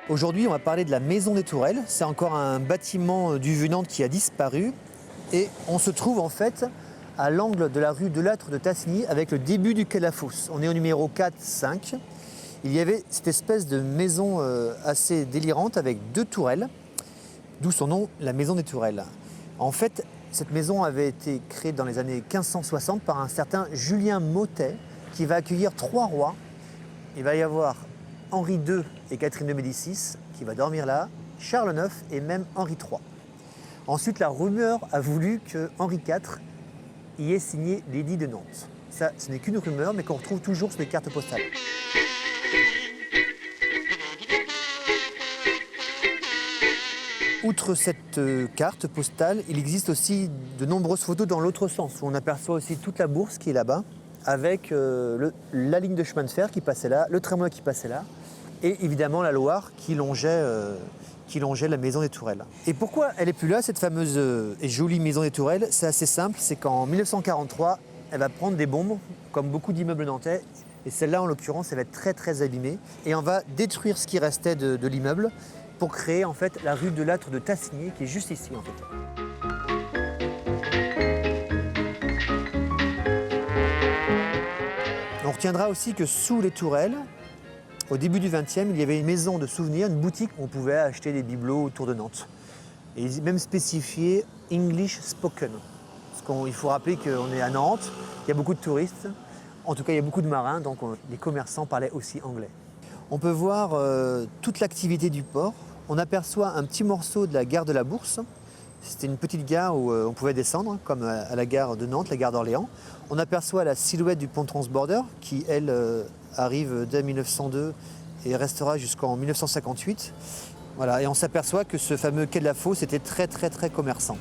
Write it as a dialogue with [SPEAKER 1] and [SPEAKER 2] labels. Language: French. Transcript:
[SPEAKER 1] Aujourd'hui, on va parler de la Maison des Tourelles. C'est encore un bâtiment du Vieux-Nantes qui a disparu. Et on se trouve en fait à l'angle de la rue de Lattre de Tassigny avec le début du quai de la Fosse. On est au numéro 4-5. Il y avait cette espèce de maison assez délirante avec 2 tourelles, d'où son nom, la Maison des Tourelles. En fait, cette maison avait été créée dans les années 1560 par un certain Julien Mottet qui va accueillir 3 rois. Il va y avoir Henri II et Catherine de Médicis qui va dormir là, Charles IX et même Henri III. Ensuite, la rumeur a voulu que Henri IV y ait signé l'édit de Nantes. Ça, ce n'est qu'une rumeur, mais qu'on retrouve toujours sur les cartes postales. Outre cette carte postale, il existe aussi de nombreuses photos dans l'autre sens, où on aperçoit aussi toute la bourse qui est là-bas, avec la ligne de chemin de fer qui passait là, le tramway qui passait là, et évidemment la Loire qui longeait la Maison des Tourelles. Et pourquoi elle n'est plus là, cette fameuse et jolie Maison des Tourelles? C'est assez simple, c'est qu'en 1943, elle va prendre des bombes, comme beaucoup d'immeubles nantais, et celle-là en l'occurrence, elle va être très très abîmée, et on va détruire ce qui restait de l'immeuble pour créer en fait la rue de Lattre de Tassigny, qui est juste ici en fait. On retiendra aussi que sous les tourelles, au début du XXe, il y avait une maison de souvenirs, une boutique où on pouvait acheter des bibelots autour de Nantes. Et ils même spécifié English spoken. Parce qu'il faut rappeler qu'on est à Nantes, il y a beaucoup de touristes, en tout cas il y a beaucoup de marins, donc les commerçants parlaient aussi anglais. On peut voir toute l'activité du port. On aperçoit un petit morceau de la gare de la Bourse. C'était une petite gare où on pouvait descendre, comme à la gare de Nantes, la gare d'Orléans. On aperçoit la silhouette du pont Transborder, qui, elle, arrive dès 1902 et restera jusqu'en 1958. Voilà, et on s'aperçoit que ce fameux quai de la Fosse était très, très, très commerçant.